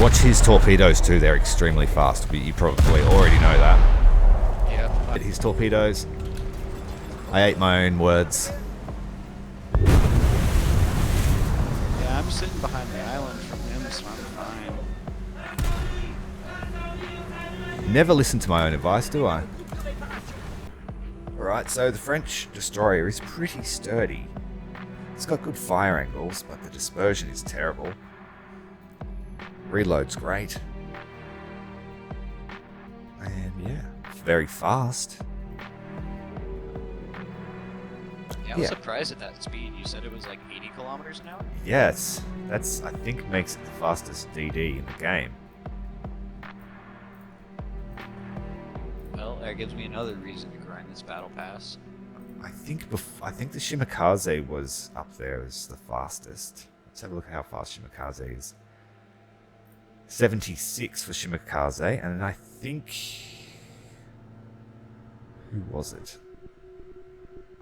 Watch his torpedoes too, they're extremely fast, but you probably already know that. Yeah. His torpedoes, I ate my own words. Yeah, I'm sitting behind the island from him, so I'm fine. Never listen to my own advice, do I? Alright, so the French destroyer is pretty sturdy. It's got good fire angles, but the dispersion is terrible. Reload's great. And yeah, very fast. Yeah, I was surprised at that speed. You said it was like 80 kilometers an hour? Yes, that's, I think, makes it the fastest DD in the game. Well, that gives me another reason to grind this battle pass. I think the Shimakaze was up there as the fastest. Let's have a look at how fast Shimakaze is. 76 for Shimakaze, and I think... Who was it?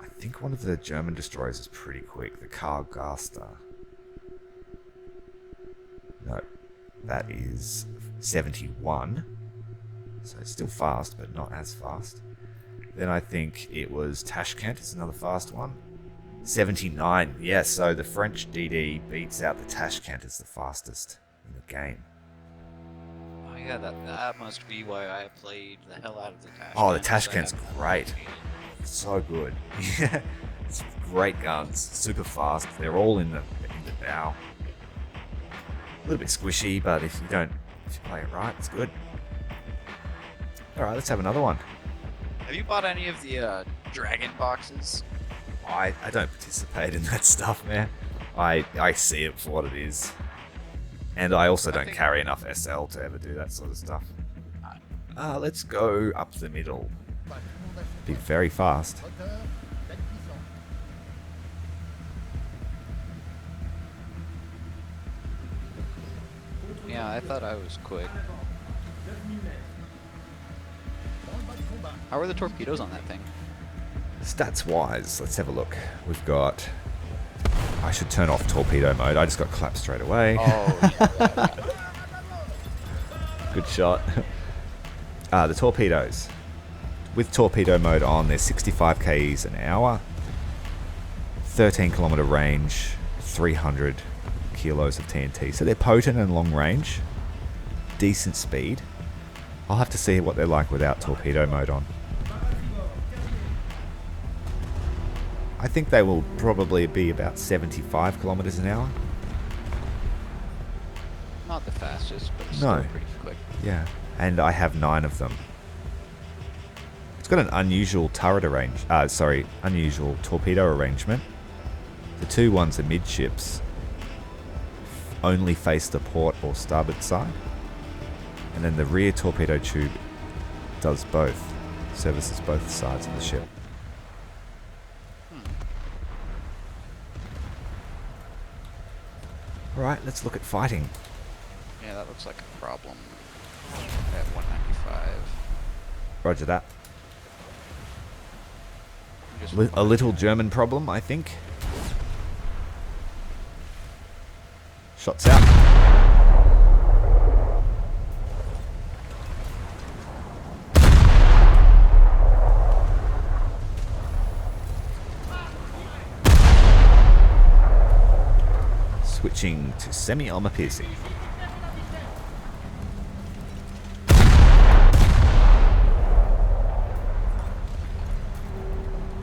I think one of the German destroyers is pretty quick. The Karl Gaster. No, that is 71. So it's still fast, but not as fast. Then I think it was Tashkent is another fast one. 79. Yes, so the French DD beats out the Tashkent as the fastest in the game. Oh yeah, that must be why I played the hell out of the Tashkent. Oh, the Tashkent's great. So good. Yeah, it's great guns, super fast. They're all in the bow. A little bit squishy, but if you play it right, it's good. All right, let's have another one. Have you bought any of the dragon boxes? I don't participate in that stuff, man. I see it for what it is. And I also don't carry enough SL to ever do that sort of stuff. Let's go up the middle. Be very fast. Yeah, I thought I was quick. How are the torpedoes on that thing? Stats wise, let's have a look. We've got... I should turn off torpedo mode. I just got clapped straight away. Oh, yeah. Good shot. The torpedoes. With torpedo mode on, they're 65 k's an hour, 13 kilometer range, 300 kilos of TNT. So they're potent and long range. Decent speed. I'll have to see what they're like without torpedo mode on. I think they will probably be about 75 kilometers an hour. Not the fastest, but still pretty quick. Yeah, and I have 9 of them. It's got an unusual turret unusual torpedo arrangement. The two ones are midships. Only face the port or starboard side. And then the rear torpedo tube does both. Services both sides of the ship. Alright, let's look at fighting. Yeah, that looks like a problem. At 195. Roger that. A little German problem, I think. Shots out. Switching to semi-armor piercing.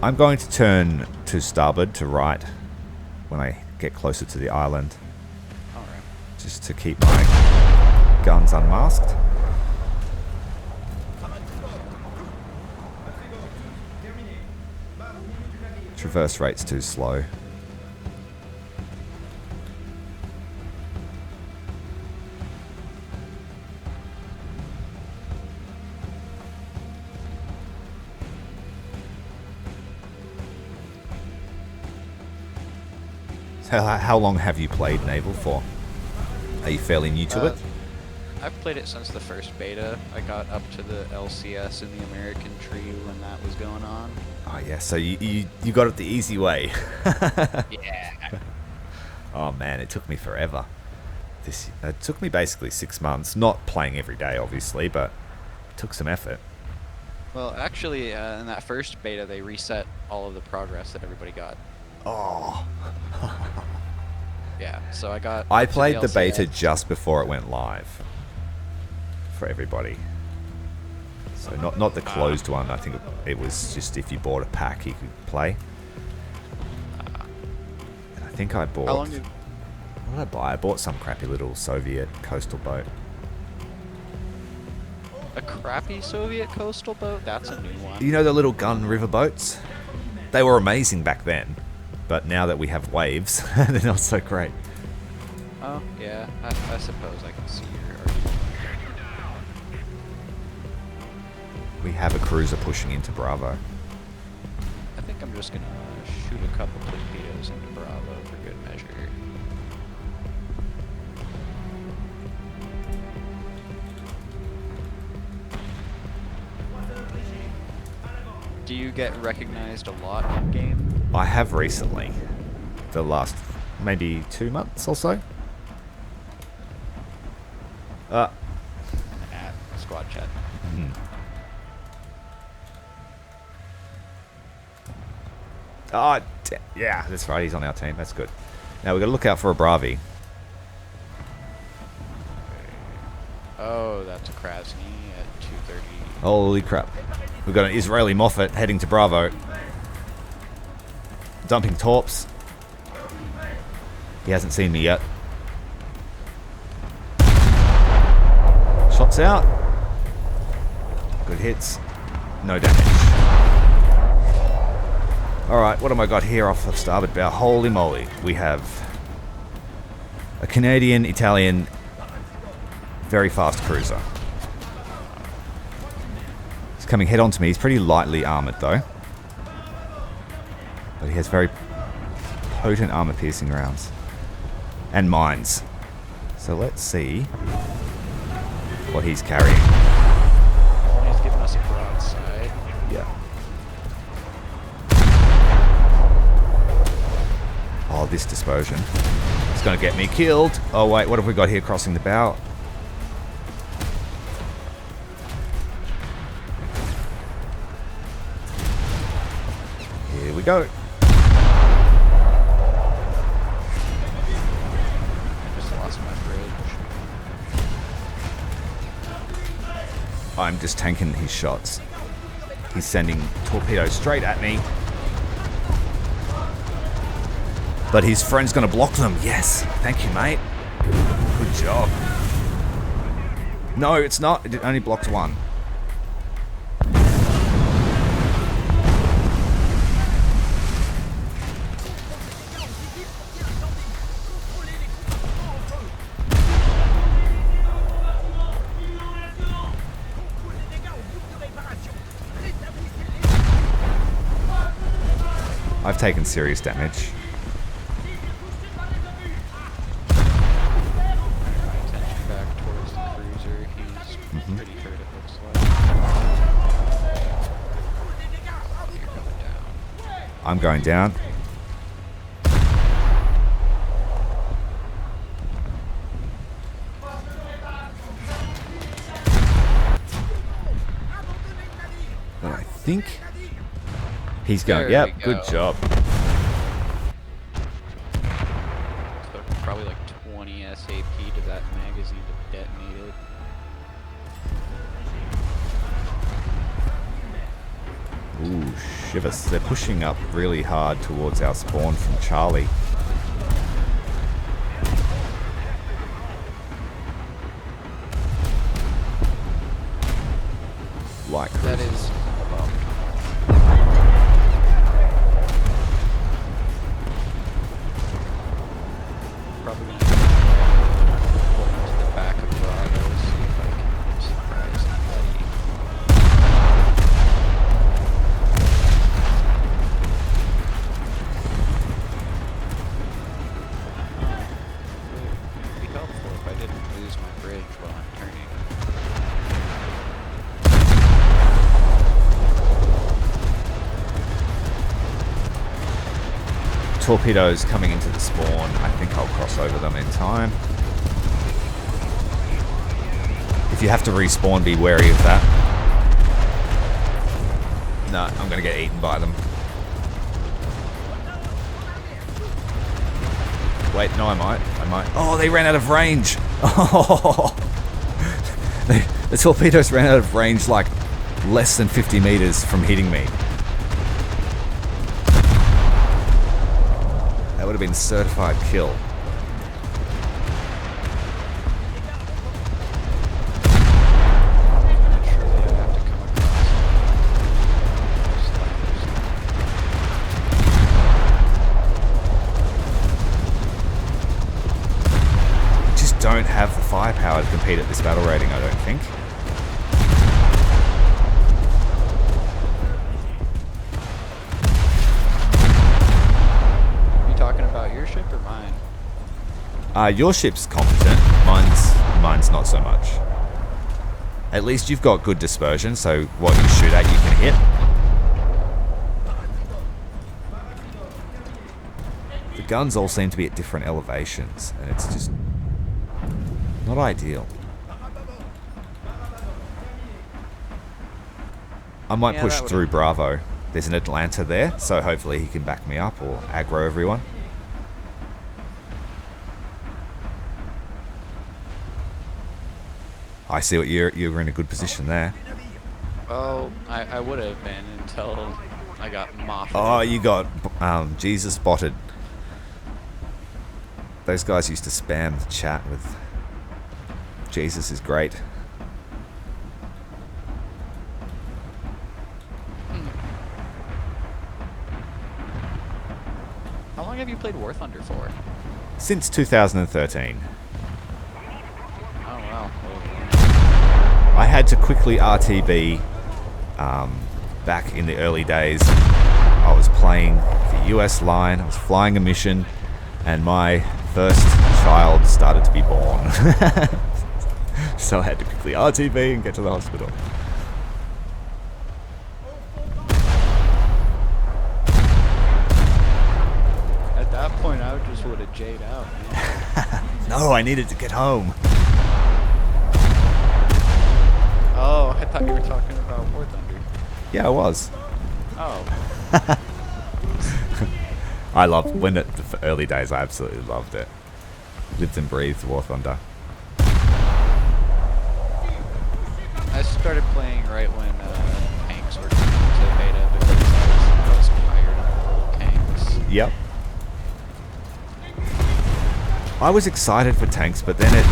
I'm going to turn to starboard, to right, when I get closer to the island. Alright. Just to keep my guns unmasked. Traverse rate's too slow. How long have you played Naval for? Are you fairly new to it? I've played it since the first beta. I got up to the LCS in the American tree when that was going on. Oh yeah, so you got it the easy way. Yeah. Oh man, it took me forever. It took me basically 6 months. Not playing every day, obviously, but it took some effort. Well, actually, in that first beta, they reset all of the progress that everybody got. Oh. Yeah, so I got... I up to played the beta LCS. just before it went live. For everybody. So not the closed one. I think it was just if you bought a pack, you could play. And I think I bought... How long did... What did I buy? I bought some crappy little Soviet coastal boat. A crappy Soviet coastal boat? That's a new one. You know the little gun river boats? They were amazing back then. But now that we have waves, they're not so great. Oh, yeah. I suppose I can see your argument. We have a cruiser pushing into Bravo. I think I'm just gonna shoot a couple torpedoes into Bravo for good measure. Do you get recognized a lot in game? I have recently. The last maybe 2 months or so. At squad chat. Oh, yeah, that's right. He's on our team. That's good. Now we've got to look out for a Bravi. Oh, that's a Krasny at 2:30. Holy crap. We've got an Israeli Moffat heading to Bravo. Dumping torps. He hasn't seen me yet. Shots out. Good hits. No damage. Alright, what have I got here off the starboard bow? Holy moly. We have a Canadian, Italian, very fast cruiser. He's coming head on to me. He's pretty lightly armoured though. But he has very potent armour-piercing rounds. And mines. So let's see what he's carrying. He's giving us a broadside. Yeah. Oh, this dispersion. It's going to get me killed. Oh, wait. What have we got here crossing the bow? Here we go. Just lost my bridge. I'm just tanking his shots. He's sending torpedoes straight at me. But his friend's going to block them. Yes. Thank you, mate. Good job. No, it's not. It only blocked one. I've taken serious damage. Attention back towards the cruiser. He's pretty hurt, it looks like. You're coming down. I'm going down. And I think he's going. There Yep, we good go. job. Took probably like 20 SAP to that magazine to detonate it. Ooh, shivers. They're pushing up really hard towards our spawn from Charlie. Like That cruisers. is well, probably gonna pull into the back of Bravo, see if I can surprise anybody. It'd be helpful if I didn't lose my bridge while I'm turning. Torpedoes coming into the spawn. I think I'll cross over them in time. If you have to respawn, be wary of that. No, I'm going to get eaten by them. Wait, no, I might. Oh, they ran out of range. Oh, the torpedoes ran out of range like less than 50 meters from hitting me. That would have been a certified kill. Don't have the firepower to compete at this battle rating, I don't think. Are you talking about your ship or mine? Your ship's competent. Mine's not so much. At least you've got good dispersion, so what you shoot at you can hit. The guns all seem to be at different elevations, and it's just not ideal. I might push through Bravo. There's an Atlanta there, so hopefully he can back me up or aggro everyone. I see what you were in a good position there. Well, I would have been until I got moffed. Oh, you got Jesus spotted. Those guys used to spam the chat with Jesus is great. How long have you played War Thunder for? Since 2013. Oh wow. I had to quickly RTB back in the early days. I was playing the US line, I was flying a mission, and my first child started to be born. So I had to quickly RTB and get to the hospital. At that point, I just would have J'd out, man. No, I needed to get home. Oh, I thought you were talking about War Thunder. Yeah, I was. Oh. I loved when the early days. I absolutely loved it. Lived and breathed War Thunder. I started playing right when tanks were coming to beta because I was tired of old tanks. Yep. I was excited for tanks, but then it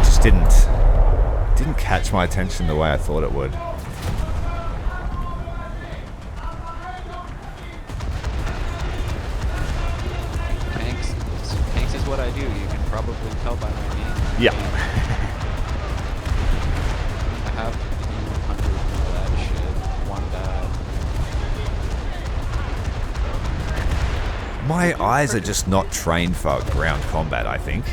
just didn't catch my attention the way I thought it would. Tanks is what I do. You can probably tell by my name. Yeah. I have 100 of that shit. One died. My eyes are just not trained for ground combat, I think.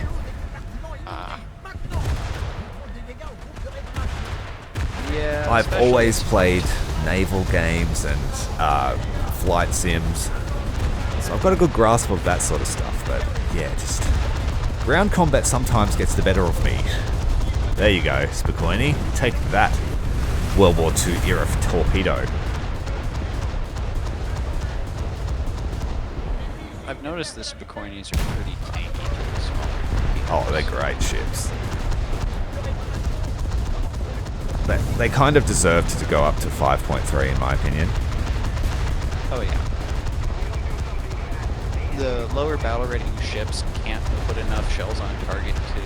Yeah. I've always played naval games and flight sims, so I've got a good grasp of that sort of stuff, but yeah, just ground combat sometimes gets the better of me. There you go, Spokojny. Take that, World War II era torpedo. I've noticed the Spokojnys are pretty tanky for the smaller torpedoes. Oh, they're great ships. They kind of deserved to go up to 5.3 in my opinion. Oh yeah. The lower battle rating ships can't put enough shells on target to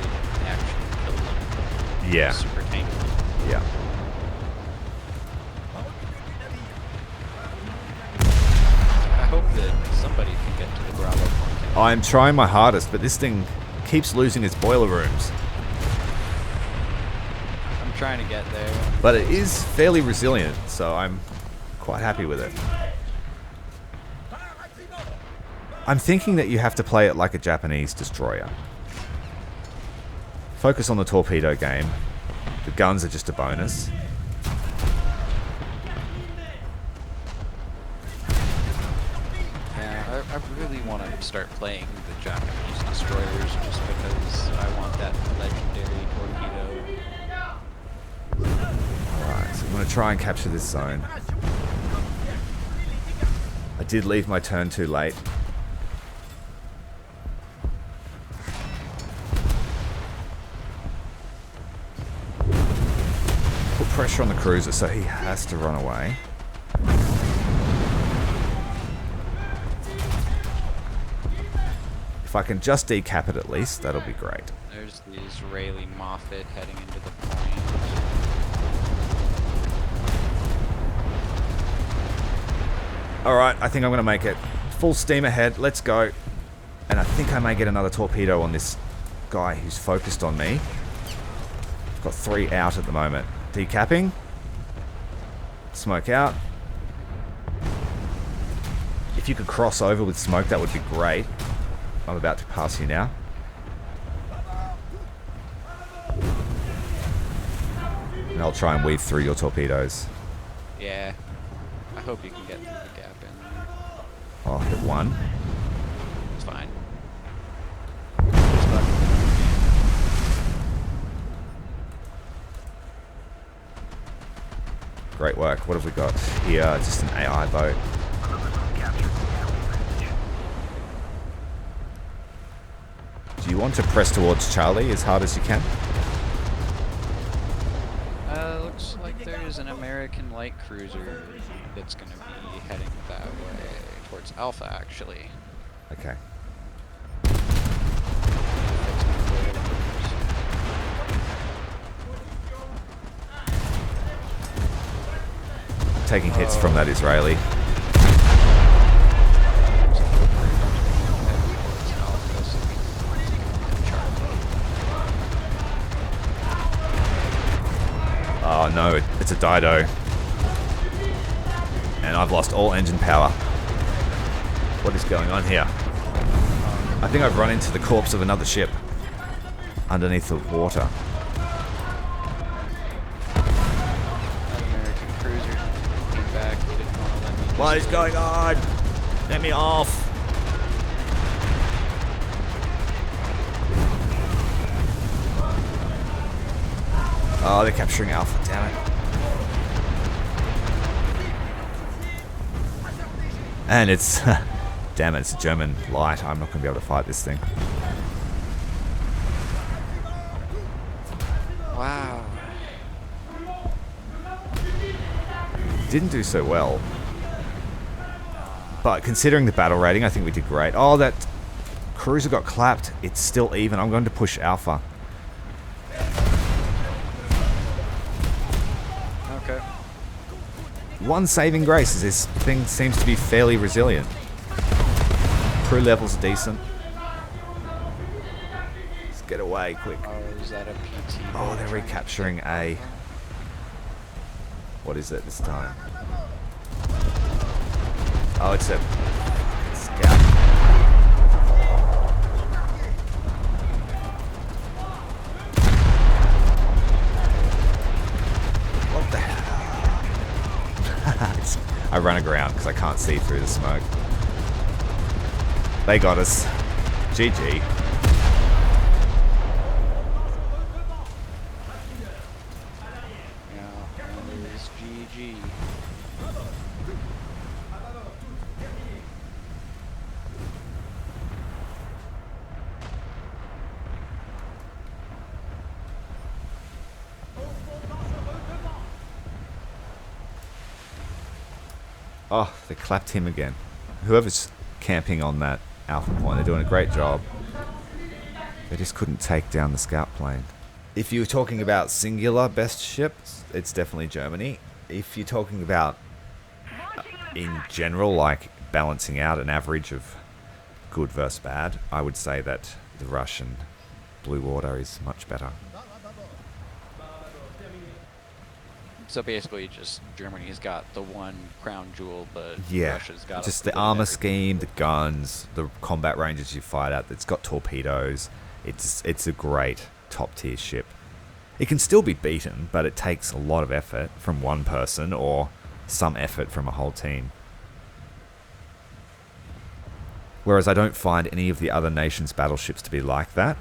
actually kill them. Yeah. Super tanky. Yeah. I hope that somebody can get to the Bravo point. I'm trying my hardest, but this thing keeps losing its boiler rooms. I'm trying to get there. But it is fairly resilient, so I'm quite happy with it. I'm thinking that you have to play it like a Japanese destroyer. Focus on the torpedo game. The guns are just a bonus. Yeah, I really want to start playing the Japanese destroyers just because I want that legendary torpedo. try and capture this zone. I did leave my turn too late. Put pressure on the cruiser so he has to run away. If I can just decap it at least, that'll be great. There's the Israeli Moffat heading into the point. Alright, I think I'm going to make it. Full steam ahead, let's go. And I think I may get another torpedo on this guy who's focused on me. I've got 3 out at the moment. Decapping. Smoke out. If you could cross over with smoke, that would be great. I'm about to pass you now. And I'll try and weave through your torpedoes. Yeah. I hope you can get through the gap in there. I'll hit 1. It's fine. Great work. What have we got here? Just an AI boat. Do you want to press towards Charlie as hard as you can? Looks like there's an American light cruiser that's going to be heading that way, towards Alpha, actually. Okay. Taking hits from that Israeli. Oh no, it's a Dido. And I've lost all engine power. What is going on here? I think I've run into the corpse of another ship underneath the water. American cruiser came back, didn't want to let me. What is going on? Let me off. Oh, they're capturing Alpha, damn it. And it's... damn it, it's a German light. I'm not going to be able to fight this thing. Wow. Didn't do so well. But considering the battle rating, I think we did great. Oh, that cruiser got clapped. It's still even. I'm going to push Alpha. Okay. One saving grace is this thing seems to be fairly resilient. Crew levels are decent. Let's get away quick. Oh, is that a PT? Oh, they're recapturing a... What is it this time? Oh, it's a scout. What the hell? I run aground because I can't see through the smoke. They got us. GG. Yeah, that is GG. Oh, they clapped him again. Whoever's camping on that Alpha point, they're doing a great job. They just couldn't take down the scout plane. If you're talking about singular best ships, it's definitely Germany. If you're talking about in general, like balancing out an average of good versus bad, I would say that the Russian Blue Water is much better. So basically, just Germany's got the one crown jewel, but Yeah, Russia's got just a the bit of armor everything. scheme, the guns, the combat ranges you fight at. It's got torpedoes. It's a great top tier ship. It can still be beaten, but it takes a lot of effort from one person or some effort from a whole team. Whereas I don't find any of the other nations' battleships to be like that.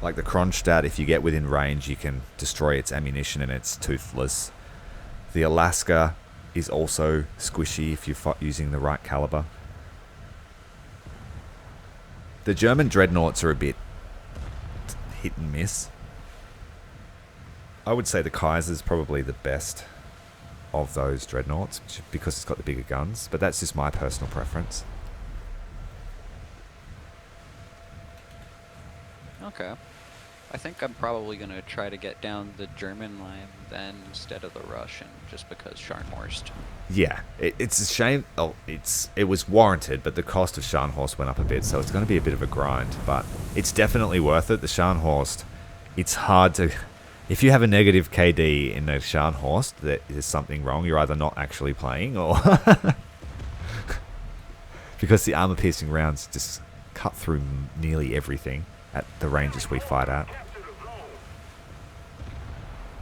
Like the Kronstadt, if you get within range, you can destroy its ammunition and it's toothless. The Alaska is also squishy if you're using the right caliber. The German dreadnoughts are a bit hit and miss. I would say the Kaiser's probably the best of those dreadnoughts because it's got the bigger guns, but that's just my personal preference. Okay. I think I'm probably going to try to get down the German line then instead of the Russian, just because Scharnhorst. Yeah, it's a shame. Oh, it was warranted, but the cost of Scharnhorst went up a bit, so it's going to be a bit of a grind. But it's definitely worth it. The Scharnhorst, it's hard to... If you have a negative KD in the Scharnhorst, there's something wrong. You're either not actually playing, or... because the armor-piercing rounds just cut through nearly everything at the ranges we fight at.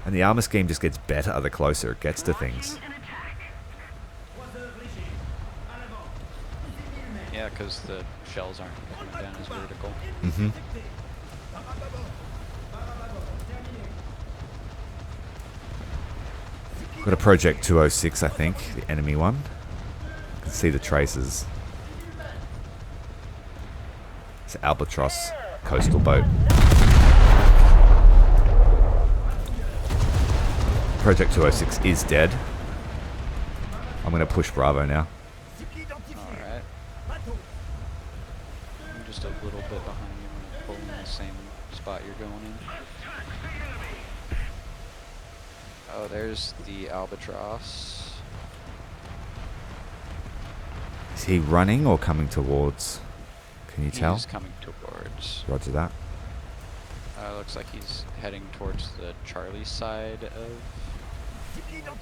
And the armor scheme just gets better the closer it gets to things. Yeah, because the shells aren't coming down as vertical. Mm-hmm. Got a Project 206, I think, the enemy one. You can see the traces. It's an Albatross coastal boat. Project 206 is dead. I'm going to push Bravo now. Alright. I'm just a little bit behind you. I'm pulling the same spot you're going in. Oh, there's the Albatross. Is he running or coming towards? Can you tell? He's coming towards. Roger that. Looks like he's heading towards the Charlie side of...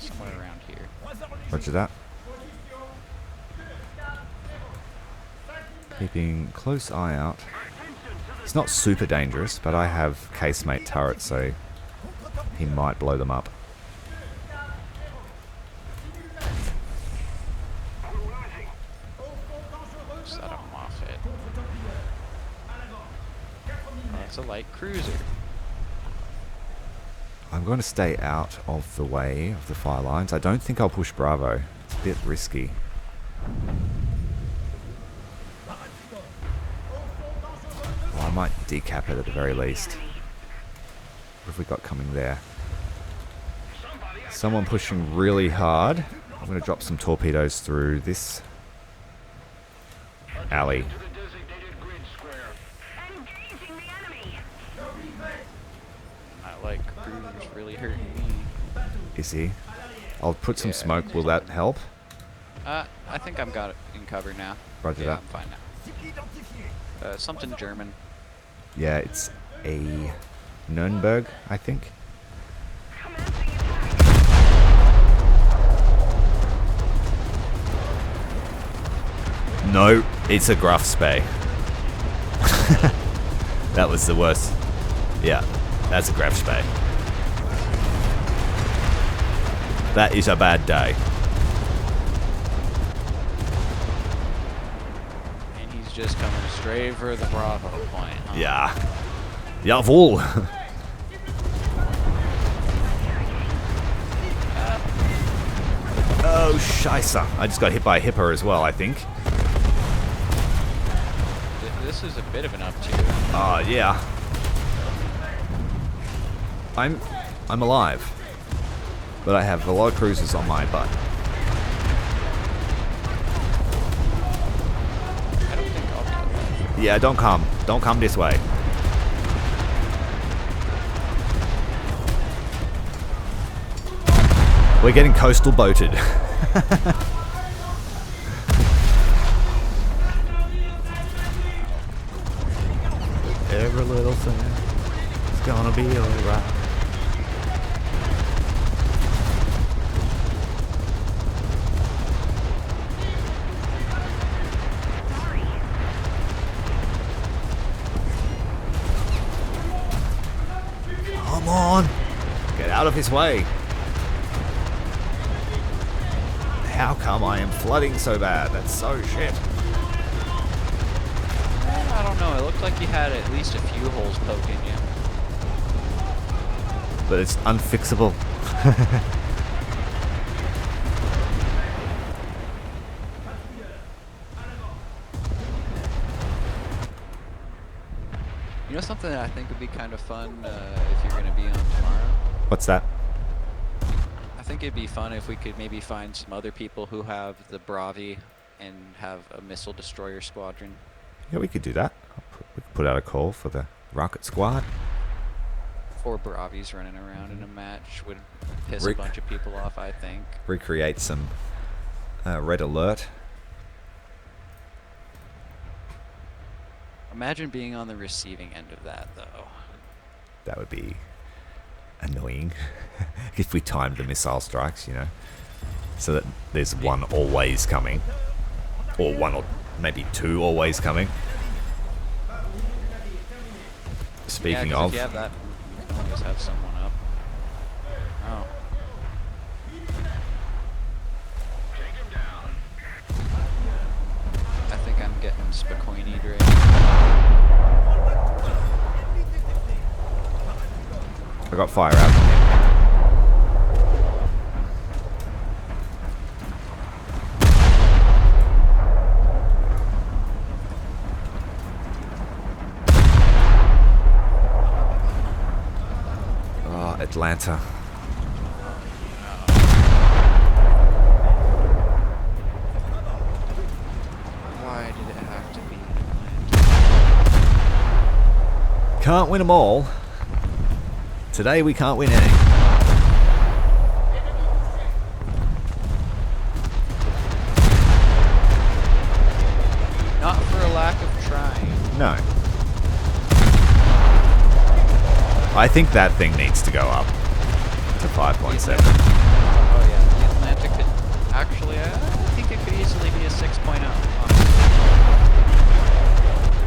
somewhere around here. Roger that. Keeping close eye out. It's not super dangerous, but I have casemate turrets, so he might blow them up. Is that a Moffett? That's a light cruiser. I'm going to stay out of the way of the fire lines. I don't think I'll push Bravo. It's a bit risky. Well, I might decap it at the very least. What have we got coming there? Someone pushing really hard. I'm going to drop some torpedoes through this alley. Not like cruiser's really hurting me. Is he? I'll put some smoke. Will that help? I think I've got it in cover now. Roger yeah, that. I'm fine now. Something German. Yeah, it's a Nürnberg, I think. No, it's a Graf Spey. That was the worst. Yeah, that's a Graf Spey. That is a bad day. And he's just coming straight for the Bravo point, huh? Yeah. Jawohl. Oh, scheisse. I just got hit by a hipper as well, I think. This is a bit of an up-tier. Yeah. I'm alive. But I have a lot of cruisers on my butt. I don't think I'll kill that. Yeah, don't come. Don't come this way. We're getting coastal boated. Every little thing is gonna be alright. Come on! Get out of his way! How come I am flooding so bad? That's so shit. I don't know. It looked like you had at least a few holes poking you. but it's unfixable. You know something that I think would be kind of fun if you're going to be on tomorrow? What's that? I think it'd be fun if we could maybe find some other people who have the Bravi and have a missile destroyer squadron. Yeah, we could do that. We could put out a call for the rocket squad. 4 Bravis running around in a match would piss a bunch of people off, I think. Recreate some red alert. Imagine being on the receiving end of that, though. That would be annoying if we timed the missile strikes, you know, so that there's one always coming, or one or maybe 2 always coming. Speaking of, if you have that, you can always have someone up. Oh. I think I'm getting Spacoini'd right I got fire out on him. Oh, Atlanta. Why did it have to be Atlanta? Can't win them all. Today we can't win any. Not for a lack of trying. No. I think that thing needs to go up to 5.7. Oh yeah, the Atlanta could actually, I think it could easily be a 6.0.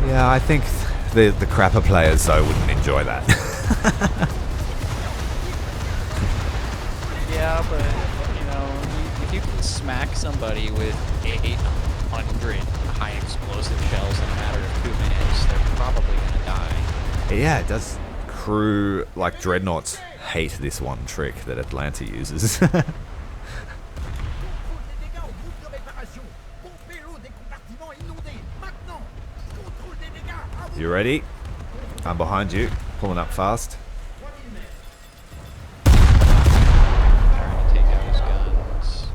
Yeah, I think the crapper players though wouldn't enjoy that. Yeah, but you know, if you can smack somebody with 800 high explosive shells in a matter of 2 minutes, they're probably gonna die. Yeah, it does. Crew like dreadnoughts hate this one trick that Atlanta uses. You ready? I'm behind you, pulling up fast. Trying to take out his guns.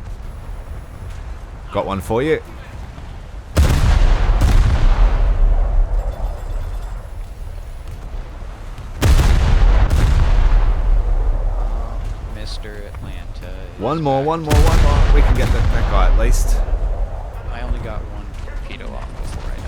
Got one for you. Mr. Atlanta. One more. We can get that guy at least. I only got one torpedo off before I died.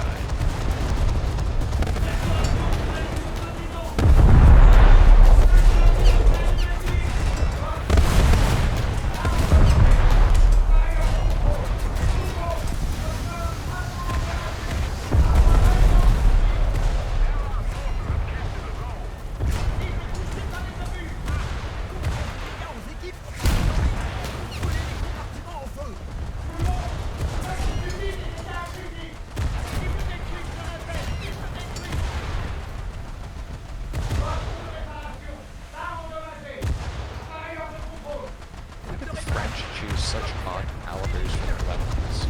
Such odd calibers for their weapons.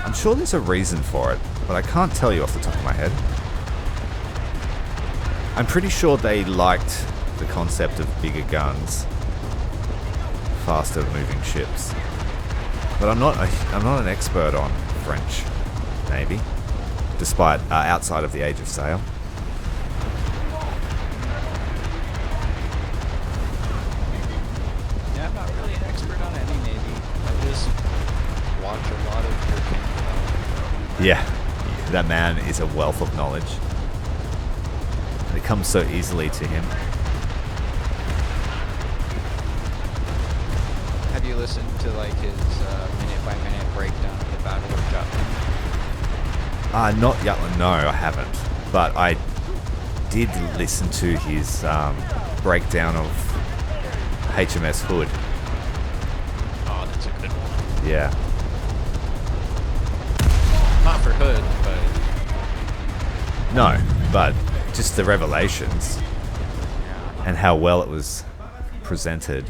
I'm sure there's a reason for it, but I can't tell you off the top of my head. I'm pretty sure they liked the concept of bigger guns, faster moving ships. But I'm not an expert on French Navy, despite outside of the Age of Sail. Yeah, I'm not really an expert on any Navy. I just watch a lot of your King. Yeah, that man is a wealth of knowledge. It comes so easily to him. Have you listened to like his minute-by-minute breakdown of the Battle of Jutland? Not Jutland, no, I haven't. But I did listen to his breakdown of HMS Hood. Oh, that's a good one. Yeah. Not for Hood, but No, but just the revelations. yeah. and how well it was presented.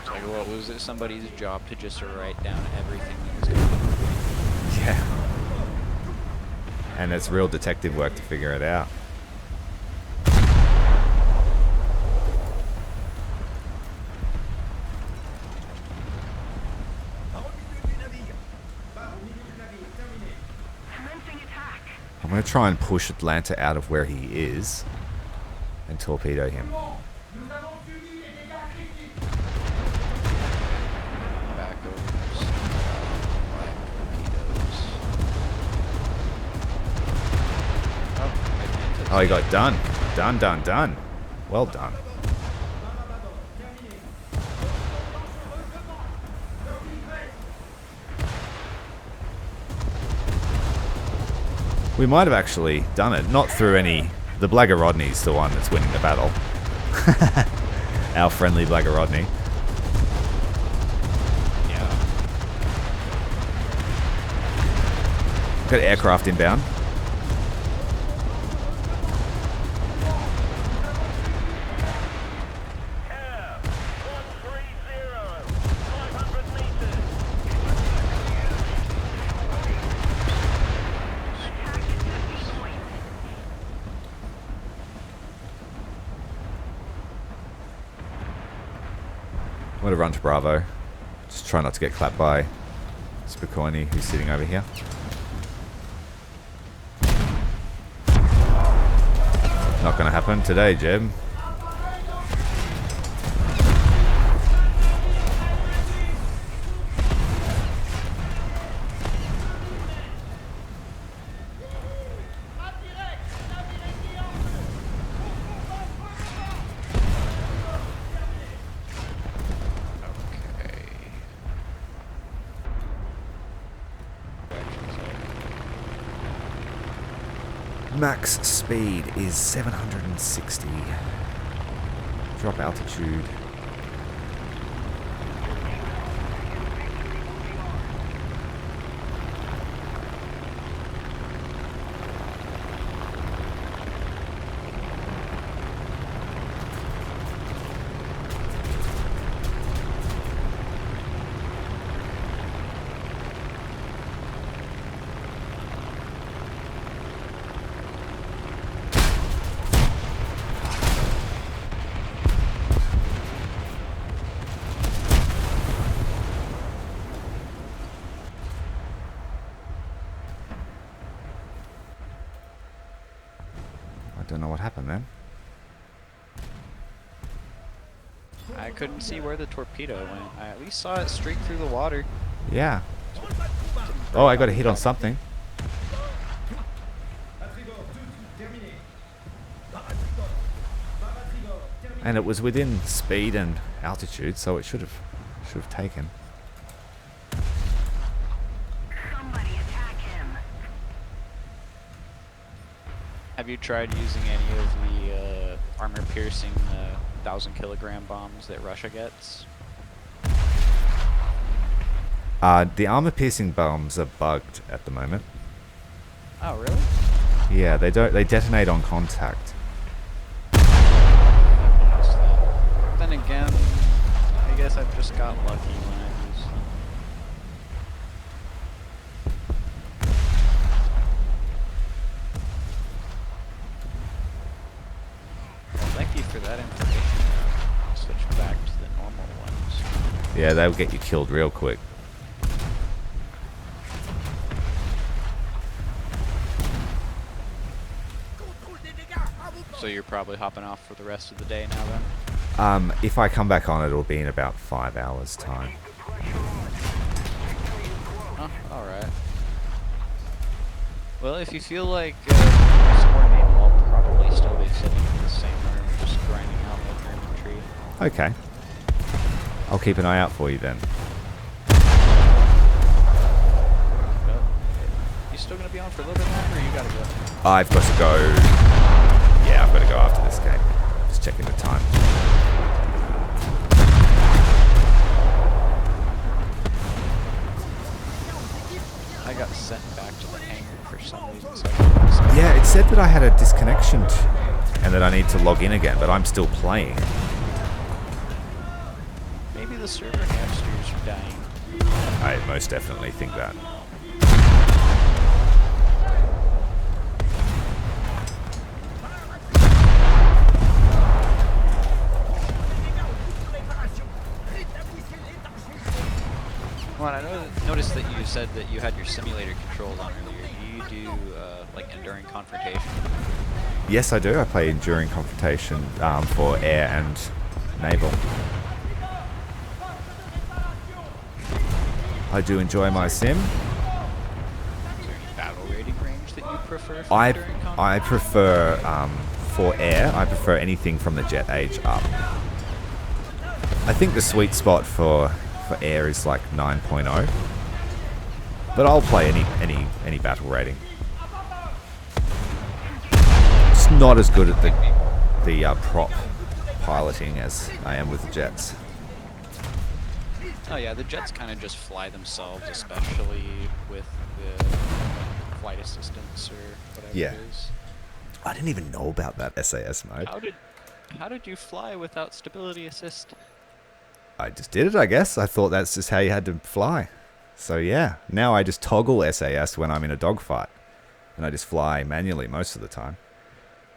So what was it? Somebody's job to just write down everything that was going on. Yeah. And it's real detective work to figure it out. I'm going to try and push Atlanta out of where he is and torpedo him. Back overs. Torpedoes. Oh, he got done. Done. Well done. We might have actually done it, not through any... The Blaggerodny's the one that's winning the battle. Our friendly Blaggerodny. Yeah. Got aircraft inbound. I'm going to run to Bravo. Just try not to get clapped by Spokojny, who's sitting over here. Not going to happen today, Jeb. Max speed is 760. Drop altitude. I don't know what happened then. I couldn't see where the torpedo went. I at least saw it streak through the water. Yeah. Oh, I got a hit on something. And it was within speed and altitude, so it should have taken. Have you tried using any of the armor-piercing 1,000-kilogram bombs that Russia gets? The armor-piercing bombs are bugged at the moment. Oh, really? Yeah, they detonate on contact. Then again, I guess I've just got lucky when I use them. Well, thank you for that information. I'll switch back to the normal ones. Yeah, they'll get you killed real quick. So you're probably hopping off for the rest of the day now then? If I come back on, it'll be in about 5 hours' time. Oh, alright. Well, if you feel like coordinating, I'll probably still be sitting in the same room, just grinding out like infantry. Okay. I'll keep an eye out for you then. Well, you still gonna be on for a little bit longer, or you gotta go? I've got to go. Yeah, I've got to go after this game. Just checking the time. I got sent back to the hangar for some reason. So Yeah, it said that I had a disconnection and that I need to log in again, but I'm still playing. maybe the server hamsters are dying. I most definitely think that. Well, I noticed that you said that you had your simulator controls on earlier. Do you do like enduring confrontation? Yes, I do. I play Enduring Confrontation for air and naval. I do enjoy my sim. Is there any battle rating range that you prefer for I enduring confrontation? I prefer for air. I prefer anything from the jet age up. I think the sweet spot for air is like 9.0. But I'll play any battle rating. It's not as good at the prop piloting as I am with the jets. Oh yeah, the jets kind of just fly themselves, especially with the flight assistance or whatever Yeah. it is. I didn't even know about that SAS mode. How did you fly without stability assist? I just did it, I guess. I thought that's just how you had to fly. So yeah, now I just toggle SAS when I'm in a dogfight. And I just fly manually most of the time.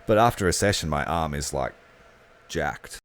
But after a session, my arm is like jacked.